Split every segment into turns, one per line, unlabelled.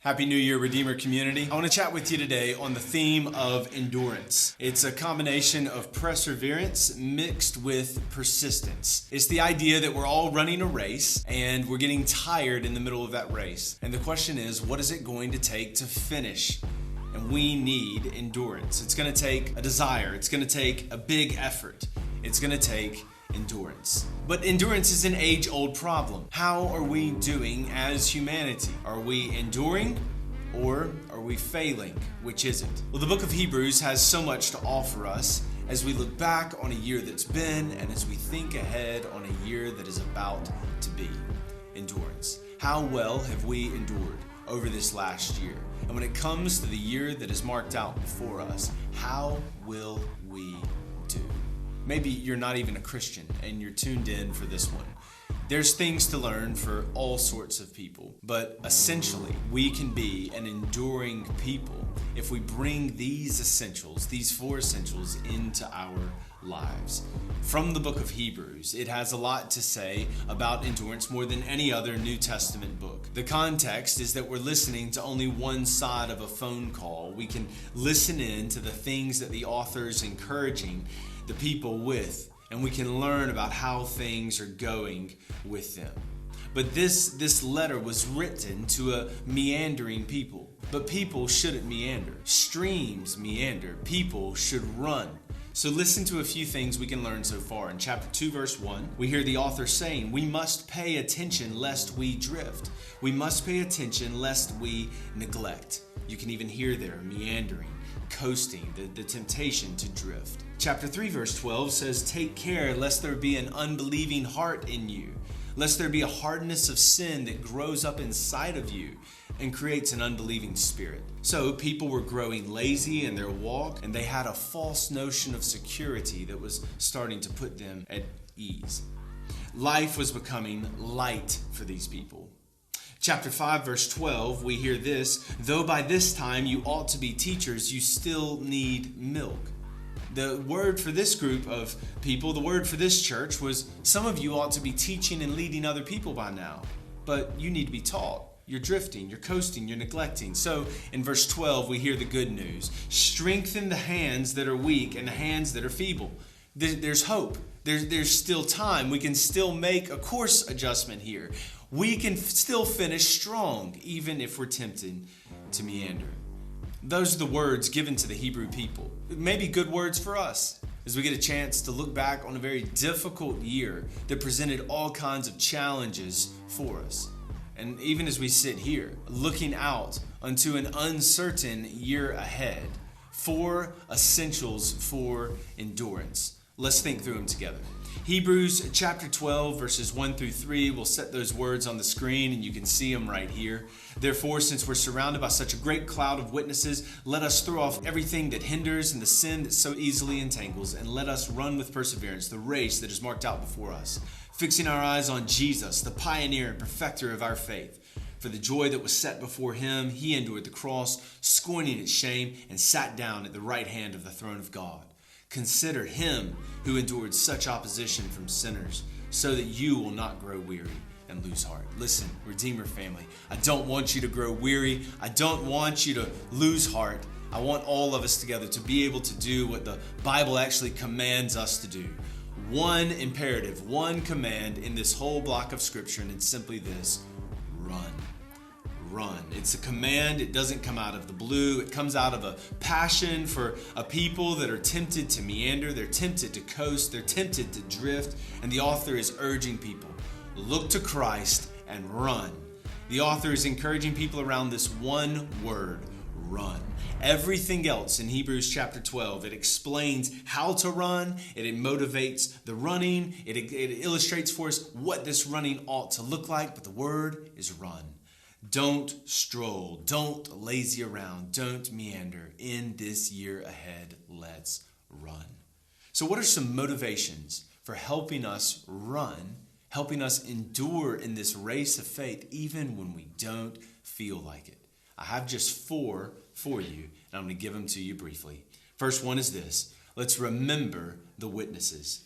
Happy New Year, Redeemer community. I want to chat with you today on the theme of endurance. It's a combination of perseverance mixed with persistence. It's the idea that we're all running a race and we're getting tired in the middle of that race. And the question is, what is it going to take to finish? And we need endurance. It's going to take a desire. It's going to take a big effort. It's going to take endurance. But endurance is an age-old problem. How are we doing as humanity? Are we enduring or are we failing? Which is it? Well, the book of Hebrews has so much to offer us as we look back on a year that's been and as we think ahead on a year that is about to be. Endurance. How well have we endured over this last year? And when it comes to the year that is marked out before us, how will we do? Maybe you're not even a Christian and you're tuned in for this one. There's things to learn for all sorts of people, but essentially we can be an enduring people if we bring these essentials, these four essentials, into our lives. From the book of Hebrews, it has a lot to say about endurance more than any other New Testament book. The context is that we're listening to only one side of a phone call. We can listen in to the things that the author's encouraging the people with, and we can learn about how things are going with them. But this letter was written to a meandering people. But people shouldn't meander. Streams meander. People should run. So listen to a few things we can learn so far. In chapter 2, verse 1, we hear the author saying, we must pay attention lest we drift. We must pay attention lest we neglect. You can even hear there meandering, coasting, the temptation to drift. Chapter 3, verse 12 says, take care lest there be an unbelieving heart in you, lest there be a hardness of sin that grows up inside of you and creates an unbelieving spirit. So people were growing lazy in their walk, and they had a false notion of security that was starting to put them at ease. Life was becoming light for these people. Chapter 5, verse 12, we hear this, though by this time you ought to be teachers, you still need milk. The word for this group of people, the word for this church was, some of you ought to be teaching and leading other people by now, but you need to be taught. You're drifting, you're coasting, you're neglecting. So in verse 12, we hear the good news. Strengthen the hands that are weak and the hands that are feeble. There's hope. There's still time. We can still make a course adjustment here. We can still finish strong, even if we're tempted to meander. Those are the words given to the Hebrew people. Maybe good words for us as we get a chance to look back on a very difficult year that presented all kinds of challenges for us. And even as we sit here, looking out onto an uncertain year ahead, four essentials for endurance. Let's think through them together. Hebrews chapter 12, verses 1 through 3, we'll set those words on the screen and you can see them right here. Therefore, since we're surrounded by such a great cloud of witnesses, let us throw off everything that hinders and the sin that so easily entangles, and let us run with perseverance the race that is marked out before us, fixing our eyes on Jesus, the pioneer and perfecter of our faith. For the joy that was set before him, he endured the cross, scorning its shame, and sat down at the right hand of the throne of God. Consider him who endured such opposition from sinners, so that you will not grow weary and lose heart. Listen, Redeemer family, I don't want you to grow weary. I don't want you to lose heart. I want all of us together to be able to do what the Bible actually commands us to do. One imperative, one command in this whole block of scripture, and it's simply this: run. Run. It's a command. It doesn't come out of the blue. It comes out of a passion for a people that are tempted to meander. They're tempted to coast. They're tempted to drift. And the author is urging people, look to Christ and run. The author is encouraging people around this one word: run. Everything else in Hebrews chapter 12, it explains how to run. It motivates the running. It illustrates for us what this running ought to look like. But the word is run. Don't stroll. Don't lazy around. Don't meander. In this year ahead, let's run. So what are some motivations for helping us run, helping us endure in this race of faith, even when we don't feel like it? I have just four for you, and I'm going to give them to you briefly. First one is this: let's remember the witnesses.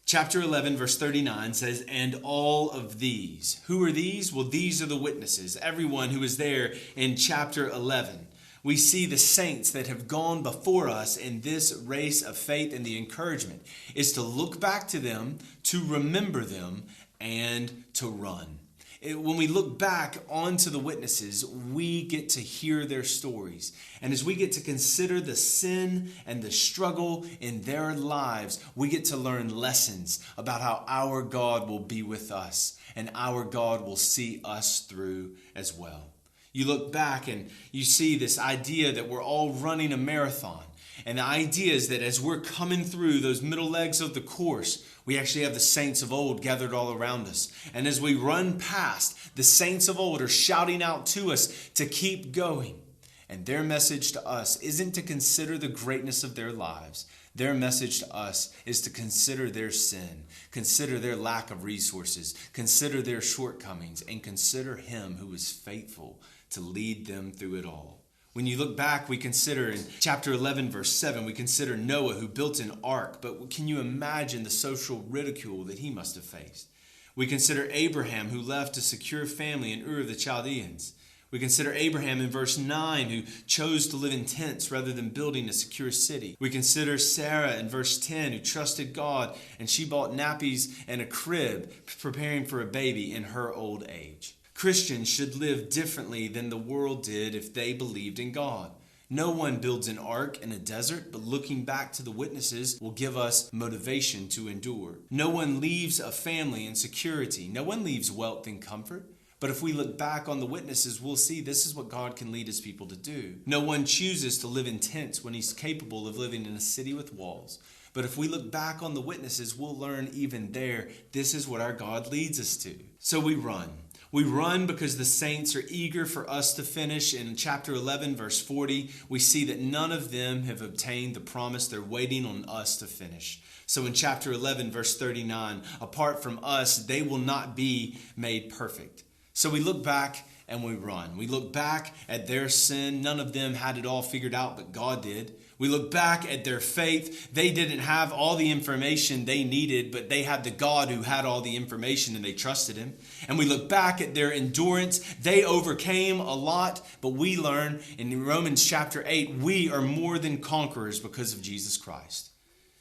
Chapter 11, verse 39 says, "And all of these." Who are these? Well, these are the witnesses, everyone who is there in chapter 11. We see the saints that have gone before us in this race of faith, and the encouragement is to look back to them, to remember them, and to run. When we look back onto the witnesses, we get to hear their stories. And as we get to consider the sin and the struggle in their lives, we get to learn lessons about how our God will be with us and our God will see us through as well. You look back and you see this idea that we're all running a marathon. And the idea is that as we're coming through those middle legs of the course, we actually have the saints of old gathered all around us. And as we run past, the saints of old are shouting out to us to keep going. And their message to us isn't to consider the greatness of their lives. Their message to us is to consider their sin, consider their lack of resources, consider their shortcomings, and consider Him who is faithful to lead them through it all. When you look back, we consider in chapter 11, verse 7, we consider Noah who built an ark, but can you imagine the social ridicule that he must have faced? We consider Abraham who left a secure family in Ur of the Chaldeans. We consider Abraham in verse 9 who chose to live in tents rather than building a secure city. We consider Sarah in verse 10 who trusted God and she bought nappies and a crib, preparing for a baby in her old age. Christians should live differently than the world did if they believed in God. No one builds an ark in a desert, but looking back to the witnesses will give us motivation to endure. No one leaves a family in security. No one leaves wealth and comfort. But if we look back on the witnesses, we'll see this is what God can lead His people to do. No one chooses to live in tents when he's capable of living in a city with walls. But if we look back on the witnesses, we'll learn even there, this is what our God leads us to. So we run. We run because the saints are eager for us to finish. In chapter 11, verse 40, we see that none of them have obtained the promise. They're waiting on us to finish. So in chapter 11, verse 39, apart from us, they will not be made perfect. So we look back and we run. We look back at their sin. None of them had it all figured out, but God did. We look back at their faith. They didn't have all the information they needed, but they had the God who had all the information and they trusted Him. And we look back at their endurance. They overcame a lot, but we learn in Romans chapter 8, we are more than conquerors because of Jesus Christ.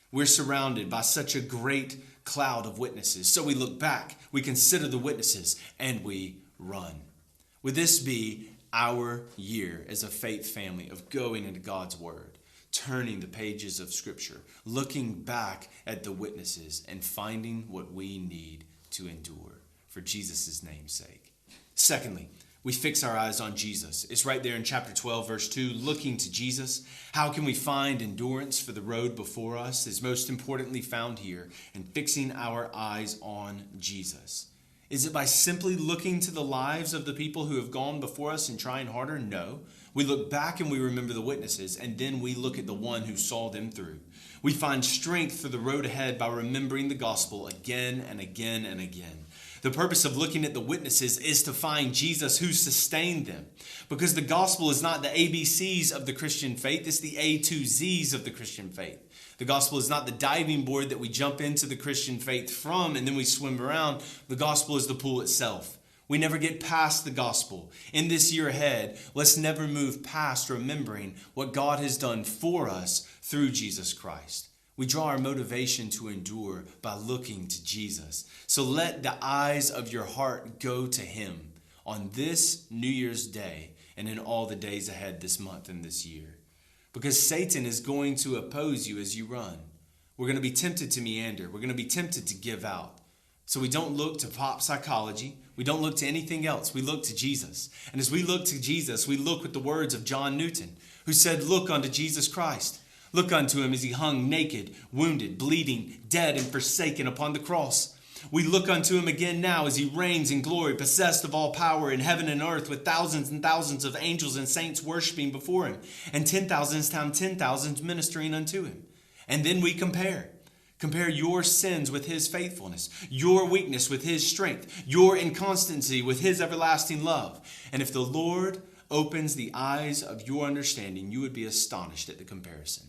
We're surrounded by such a great cloud of witnesses. So we look back, we consider the witnesses, and we run. Would this be our year as a faith family of going into God's Word, turning the pages of Scripture, looking back at the witnesses, and finding what we need to endure for Jesus' name's sake? Secondly, we fix our eyes on Jesus. It's right there in chapter 12, verse 2, looking to Jesus. How can we find endurance for the road before us is most importantly found here in fixing our eyes on Jesus. Is it by simply looking to the lives of the people who have gone before us and trying harder? No. We look back and we remember the witnesses, and then we look at the one who saw them through. We find strength for the road ahead by remembering the gospel again and again and again. The purpose of looking at the witnesses is to find Jesus who sustained them. Because the gospel is not the ABCs of the Christian faith, it's the A to Zs of the Christian faith. The gospel is not the diving board that we jump into the Christian faith from and then we swim around. The gospel is the pool itself. We never get past the gospel. In this year ahead, let's never move past remembering what God has done for us through Jesus Christ. We draw our motivation to endure by looking to Jesus. So let the eyes of your heart go to Him on this New Year's Day and in all the days ahead this month and this year. Because Satan is going to oppose you as you run. We're going to be tempted to meander. We're going to be tempted to give out. So we don't look to pop psychology. We don't look to anything else. We look to Jesus. And as we look to Jesus, we look with the words of John Newton, who said, "Look unto Jesus Christ. Look unto Him as He hung naked, wounded, bleeding, dead, and forsaken upon the cross. We look unto Him again now as He reigns in glory, possessed of all power in heaven and earth, with thousands and thousands of angels and saints worshiping before Him, and 10,000s times 10,000s ministering unto Him." And then we compare. Compare your sins with His faithfulness, your weakness with His strength, your inconstancy with His everlasting love. And if the Lord opens the eyes of your understanding, you would be astonished at the comparison.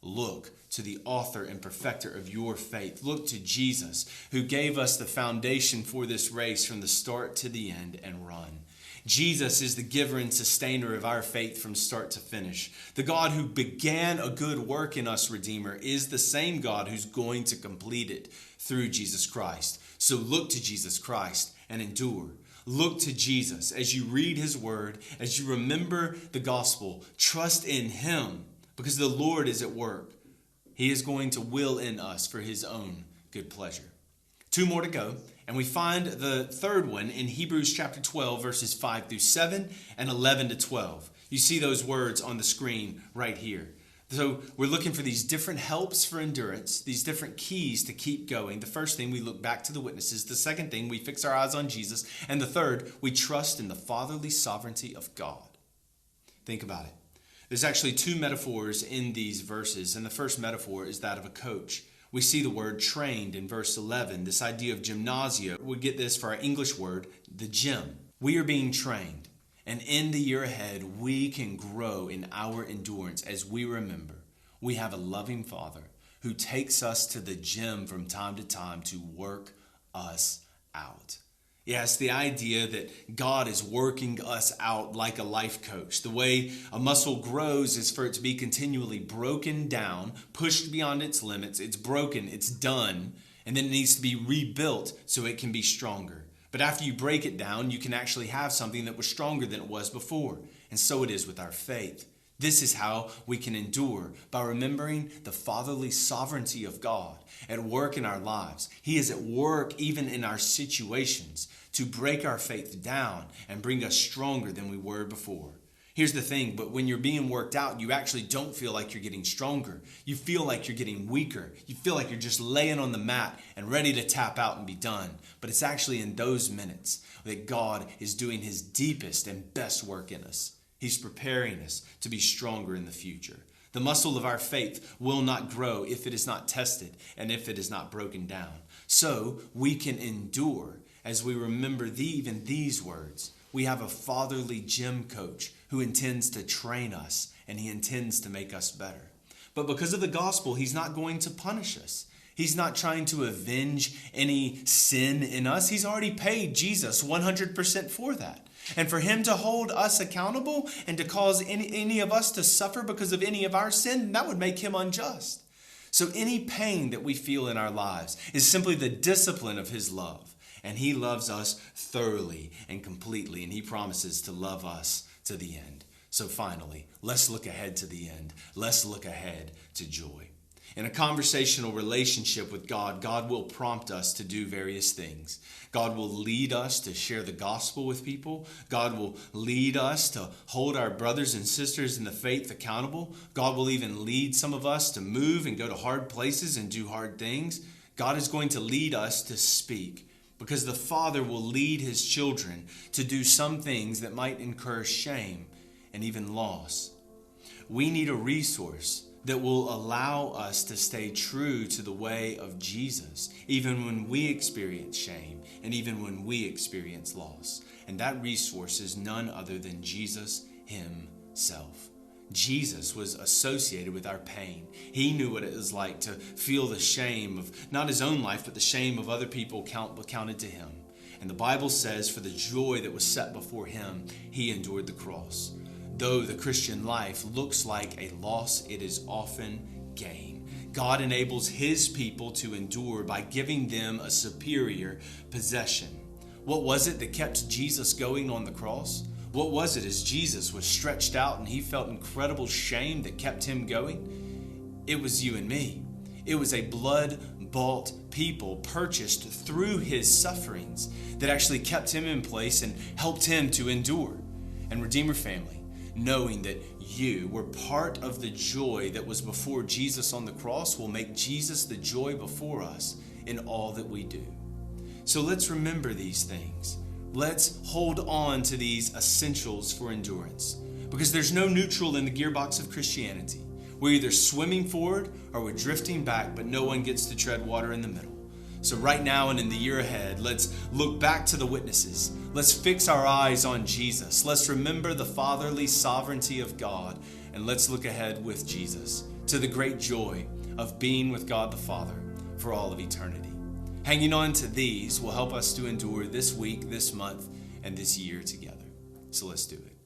Look to the author and perfecter of your faith. Look to Jesus, who gave us the foundation for this race from the start to the end, and run. Jesus is the giver and sustainer of our faith from start to finish. The God who began a good work in us, Redeemer, is the same God who's going to complete it through Jesus Christ. So look to Jesus Christ and endure. Look to Jesus as you read his word, as you remember the gospel. Trust in him because the Lord is at work. He is going to will in us for his own good pleasure. 2 more to go, and we find the third one in Hebrews chapter 12, verses 5 through 7 and 11 to 12. You see those words on the screen right here. So we're looking for these different helps for endurance, these different keys to keep going. The first thing, we look back to the witnesses. The second thing, we fix our eyes on Jesus. And the third, we trust in the fatherly sovereignty of God. Think about it. There's actually 2 metaphors in these verses, and the first metaphor is that of a coach. We see the word trained in verse 11, this idea of gymnasia. We get this for our English word, the gym. We are being trained, and in the year ahead, we can grow in our endurance as we remember we have a loving Father who takes us to the gym from time to time to work us out. Yes, the idea that God is working us out like a life coach. The way a muscle grows is for it to be continually broken down, pushed beyond its limits. It's broken, it's done, and then it needs to be rebuilt so it can be stronger. But after you break it down, you can actually have something that was stronger than it was before. And so it is with our faith. This is how we can endure, by remembering the fatherly sovereignty of God at work in our lives. He is at work even in our situations to break our faith down and bring us stronger than we were before. Here's the thing, but when you're being worked out, you actually don't feel like you're getting stronger. You feel like you're getting weaker. You feel like you're just laying on the mat and ready to tap out and be done. But it's actually in those minutes that God is doing his deepest and best work in us. He's preparing us to be stronger in the future. The muscle of our faith will not grow if it is not tested and if it is not broken down. So we can endure as we remember even these words. We have a fatherly gym coach who intends to train us and he intends to make us better. But because of the gospel, he's not going to punish us. He's not trying to avenge any sin in us. He's already paid Jesus 100% for that. And for him to hold us accountable and to cause any of us to suffer because of any of our sin, that would make him unjust. So any pain that we feel in our lives is simply the discipline of his love. And he loves us thoroughly and completely, and he promises to love us to the end. So finally, let's look ahead to the end. Let's look ahead to joy. In a conversational relationship with God, God will prompt us to do various things. God will lead us to share the gospel with people. God will lead us to hold our brothers and sisters in the faith accountable. God will even lead some of us to move and go to hard places and do hard things. God is going to lead us to speak, because the Father will lead his children to do some things that might incur shame and even loss. We need a resource that will allow us to stay true to the way of Jesus, even when we experience shame and even when we experience loss. And that resource is none other than Jesus himself. Jesus was associated with our pain. He knew what it was like to feel the shame of not his own life, but the shame of other people counted to him. And the Bible says, for the joy that was set before him, he endured the cross. Though the Christian life looks like a loss, it is often gain. God enables his people to endure by giving them a superior possession. What was it that kept Jesus going on the cross? What was it as Jesus was stretched out and he felt incredible shame that kept him going? It was you and me. It was a blood-bought people purchased through his sufferings that actually kept him in place and helped him to endure. And Redeemer family, knowing that you were part of the joy that was before Jesus on the cross will make Jesus the joy before us in all that we do. So let's remember these things. Let's hold on to these essentials for endurance, because there's no neutral in the gearbox of Christianity. We're either swimming forward or we're drifting back, but no one gets to tread water in the middle. So right now and in the year ahead, let's look back to the witnesses. Let's fix our eyes on Jesus. Let's remember the fatherly sovereignty of God, and let's look ahead with Jesus to the great joy of being with God the Father for all of eternity. Hanging on to these will help us to endure this week, this month, and this year together. So let's do it.